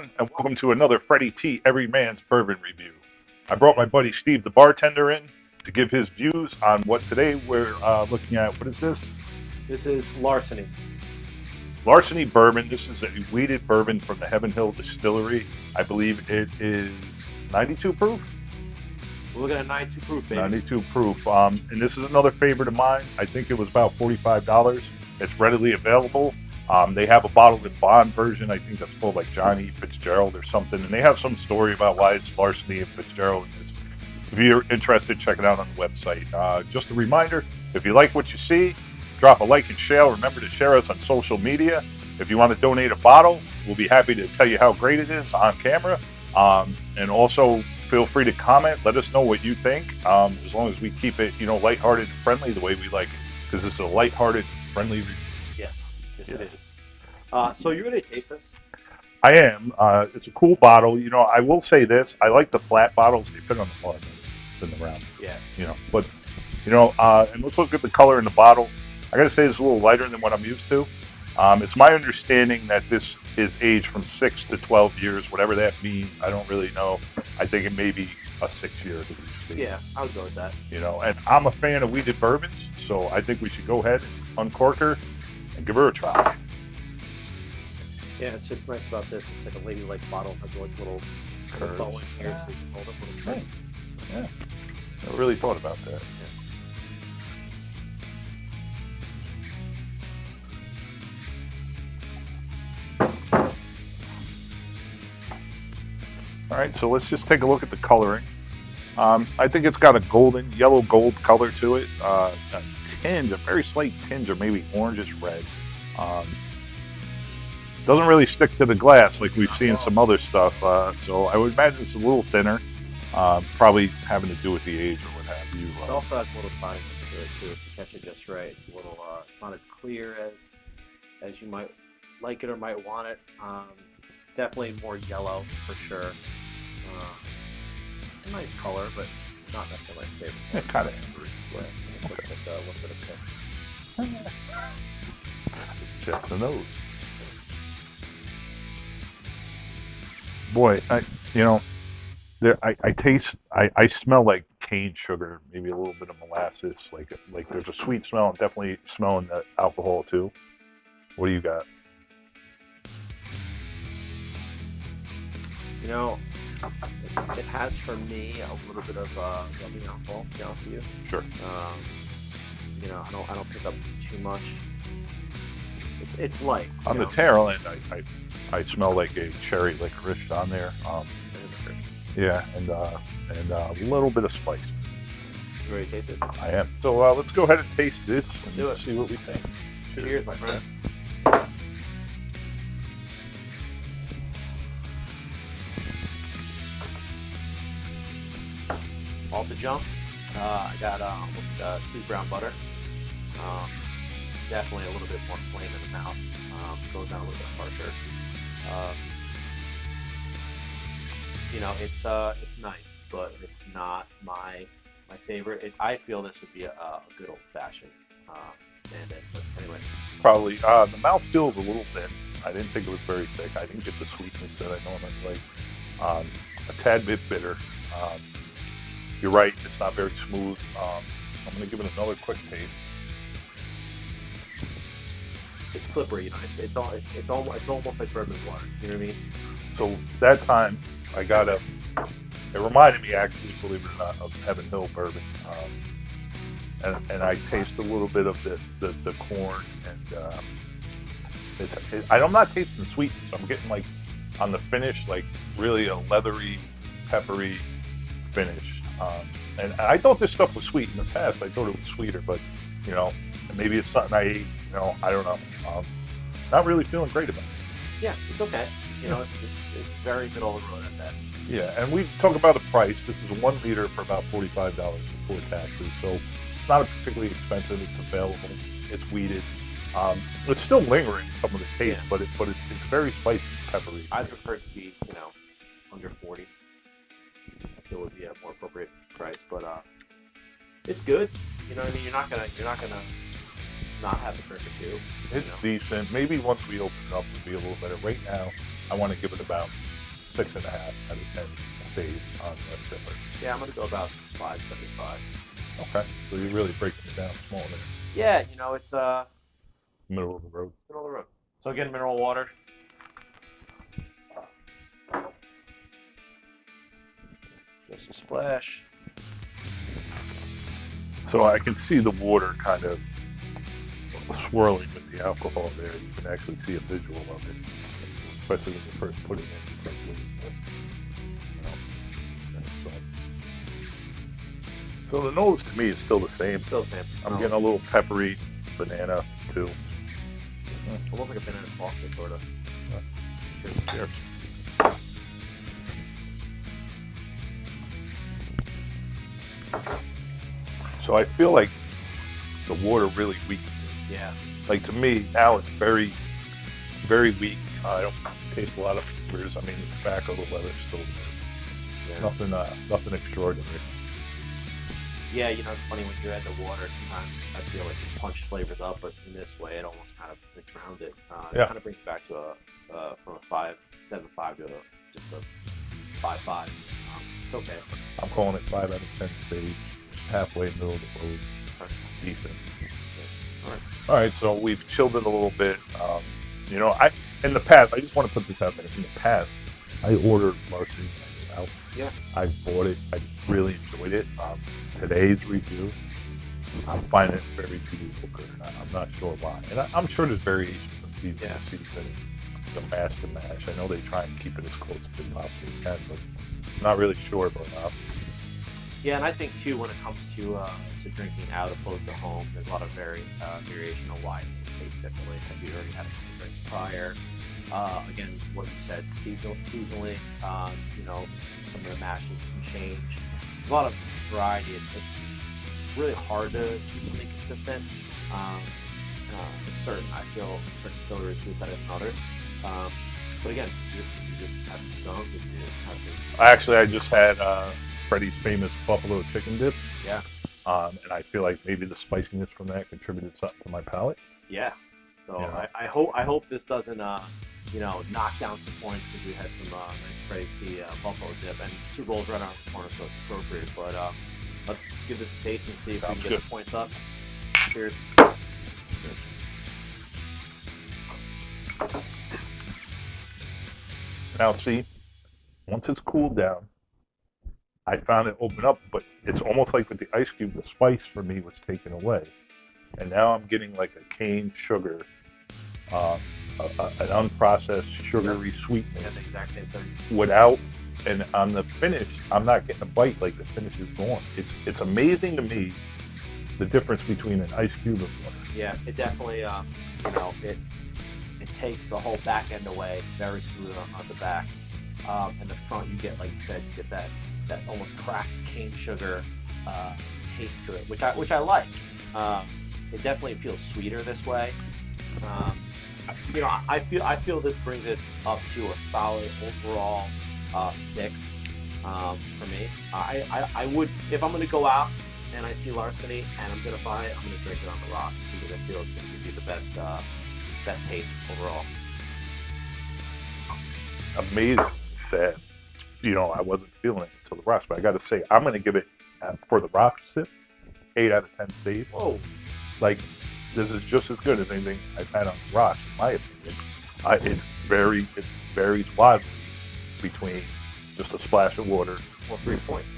everyone, and welcome to another Freddie T. Every Man's Bourbon Review. I brought my buddy Steve, the bartender, in to give his views on what today we're looking at. What is this? This is Larceny. Larceny Bourbon. This is a wheated bourbon from the Heaven Hill Distillery. I believe it is 92 proof. We're looking at 92 proof, baby. 92 proof. And this is another favorite of mine. I think it was about $45. It's readily available. They have a bottled in bond version. I think that's called like Johnny Fitzgerald or something. And they have some story about why it's Larceny and Fitzgerald. If you're interested, check it out on the website. Just a reminder, if you like what you see, drop a like and share. Remember to share us on social media. If you want to donate a bottle, we'll be happy to tell you how great it is on camera. And also feel free to comment. Let us know what you think. As long as we keep it, lighthearted and friendly the way we like it. Because it's a lighthearted, friendly review. Yes, it is. So you're ready to taste this? I am. It's a cool bottle. I will say this. I like the flat bottles. They fit on the bar than the round. Yeah. But, and let's look at the color in the bottle. I got to say it's a little lighter than what I'm used to. It's my understanding that this is aged from 6 to 12 years, whatever that means. I don't really know. I think it may be a 6 year. Yeah, I would go with that. And I'm a fan of wheated bourbons, so I think we should go ahead, uncork her, and give her a try. Yeah, it's nice about this. It's like a ladylike bottle. It has like little bow in here, so you can hold it a little bit. Yeah. I really thought about that. All right, so let's just take a look at the coloring. I think it's got a yellow gold color to it. A very slight tinge, or maybe orangish red. Doesn't really stick to the glass like we've seen some other stuff. So I would imagine it's a little thinner. Probably having to do with the age or what have you. It also has a little body to it too. If you catch it just right, it's a little. It's not as clear as you might like it or might want it. Definitely more yellow for sure. A nice color, but not necessarily my favorite. Yeah, kind of ambery. Yeah, looks like a little bit of piss. Check the nose. Boy, I smell like cane sugar, maybe a little bit of molasses. Like there's a sweet smell. I'm definitely smelling the alcohol too. What do you got? It has for me a little bit of rubbing alcohol, to be honest with you. Sure. I don't pick up too much. It's light. On the tail end, I smell like a cherry licorice on there. Yeah, and a little bit of spice. You ready to taste it? I am. So let's go ahead and taste this and see what we think. Cheers, my friend. All to jump. I got almost 2 brown butter. Definitely a little bit more flame in the mouth. Goes down a little bit harsher. It's nice, but it's not my favorite. I feel this would be a good old fashioned stand-in. But anyway, Probably. The mouth feels a little thin. I didn't think it was very thick. I didn't get the sweetness that I normally like. A tad bit bitter. You're right. It's not very smooth. I'm going to give it another quick taste. it's slippery. It's almost like bourbon water. You know what I mean? So that time, I got it reminded me actually, believe it or not, of Heaven Hill bourbon. And I taste a little bit of the corn, and I'm not tasting sweetness. I'm getting like on the finish, like really a leathery, peppery finish. And I thought this stuff was sweet in the past. I thought it was sweeter, but maybe it's something I ate. I don't know. Not really feeling great about it. Yeah, it's okay. It's very middle of the road at that. Yeah, and we talk about the price. This is a 1 liter for about $45 before taxes. So it's not particularly expensive. It's available. It's wheated. It's still lingering some of the taste, but it's very spicy, peppery. I prefer it to be under 40. I feel would be a more appropriate price, but it's good. You know what I mean? You're not gonna not have the drink or two. It's decent. Maybe once we open it up, it'll be a little better. Right now, I want to give it about 6.5 out of 10 stays on the filler. Yeah, I'm gonna go about 5.75. Okay, so you're really breaking it down small there, Yeah, it's middle of the road. middle of the road. So again, mineral water. Just a splash. So I can see the water kind of swirling with the alcohol there. You can actually see a visual of it, especially when you first put it in. Quickly. So the nose to me is still the same. Still the same. I'm getting a little peppery banana too. Almost like a banana foster sort of. Cheers. So I feel like the water really weakens it. Yeah. Like to me now it's very, very weak. I don't taste a lot of flavors. I mean the tobacco, the leather's still there. Yeah. Nothing extraordinary. Yeah, it's funny when you add the water. Sometimes I feel like it punches flavors up, but in this way, it almost kind of drowns it. Yeah. It kind of brings it back to from a 5.75 to just a 5.5. It's okay. I'm calling it 5 out of 10 stage, halfway middle of the road, decent. All right, so we've chilled it a little bit. In the past, I just want to put this out there. In the past, I ordered Larceny out. Yeah. I bought it. I really enjoyed it. Today's review, I'm finding it very mediocre. I'm not sure why. And I'm sure there's variations from season to season. The mash to mash. I know they try and keep it as close as they possibly can, but I'm not really sure about that. Yeah, and I think too when it comes to drinking out opposed to home, there's a lot of variation on why it tastes differently. Have you already had a couple drinks prior? Again, what you said, seasonally, some of the mashes can change. A lot of variety. It's really hard to keep something consistent. I feel certain distilleries do better than others. But again, you just have to go. I just had Freddie's famous buffalo chicken dip. Yeah. And I feel like maybe the spiciness from that contributed something to my palate. Yeah. So Yeah. I hope this doesn't knock down some points because we had some nice Freddie buffalo dip and 2 rolls right around the corner, so it's appropriate. But let's give this a taste and see if we can get the points up. Cheers. Now see, once it's cooled down, I found it open up, but it's almost like with the ice cube, the spice for me was taken away. And now I'm getting like a cane sugar, an unprocessed sugary sweetness. Yeah, the exact same thing. Without, and on the finish, I'm not getting a bite like the finish is gone. It's amazing to me the difference between an ice cube and water. Yeah, it definitely, it takes the whole back end away, very smooth on the back. And the front, you get, like you said, you get that almost cracked cane sugar taste to it, which I like. It definitely feels sweeter this way. I feel this brings it up to a solid overall 6 for me. I would, if I'm going to go out and I see Larceny and I'm going to buy it, I'm going to drink it on the rocks because I feel it's going to give you the best taste overall. Amazing that I wasn't feeling it until the rocks, but I got to say I'm going to give it for the rock sip 8 out of 10 staves. Whoa! Like this is just as good as anything I've had on the rocks, in my opinion. It varies widely between just a splash of water. Well, 3 points.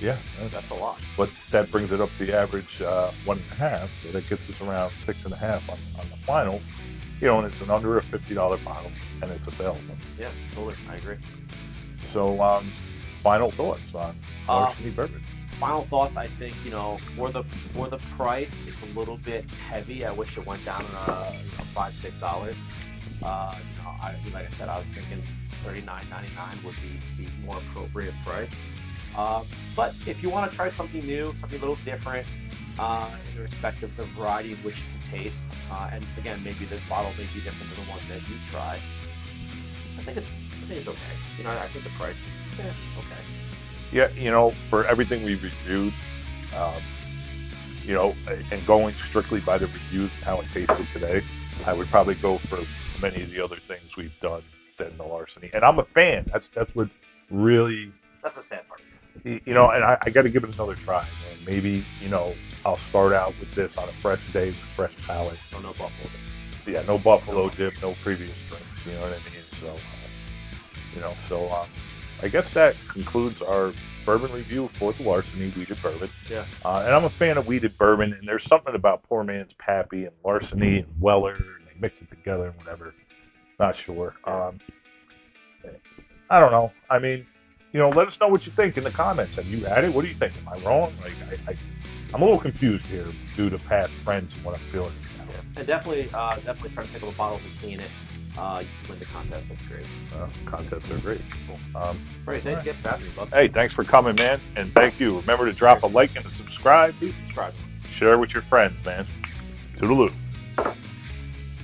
Yeah, That's a lot. but that brings it up to the average 1.5, so that gets us around 6.5 on the final. And it's an under a $50 bottle, and it's available. Yeah, totally. I agree. So, final thoughts on Larceny Bourbon? Final thoughts. I think for the price, it's a little bit heavy. I wish it went down $5-6. Like I said, I was thinking $39.99 would be the more appropriate price. But if you want to try something new, something a little different, in respect of the variety of which you can taste, and again, maybe this bottle may be different than the one that you tried. I think it's okay. I think the price, okay. Yeah, for everything we reviewed, and going strictly by the reviews and how it tasted today, I would probably go for many of the other things we've done than the Larceny, and I'm a fan. That's what really, That's the sad part. you know. And I got to give it another try, man. Maybe I'll start out with this on a fresh day, with a fresh palate. So no buffalo. Yeah, no buffalo dip, no previous drinks. You know what I mean? So, I guess that concludes our bourbon review for the Larceny Weeded Bourbon. Yeah. And I'm a fan of weeded bourbon, and there's something about Poor Man's Pappy and Larceny and Weller, and they mix it together and whatever. Not sure. I don't know. I mean, let us know what you think in the comments. Have you had it? What do you think? Am I wrong? Like, I'm a little confused here due to past friends and what I'm feeling. Yeah. And definitely try to pick up a bottle and clean it. You can win the contest. That's great. Contests are great. Cool. Freddie, thanks again for having me, bud. Hey, thanks for coming, man. And thank you. Remember to drop a like and a subscribe. Please subscribe. Share with your friends, man. Toodaloo.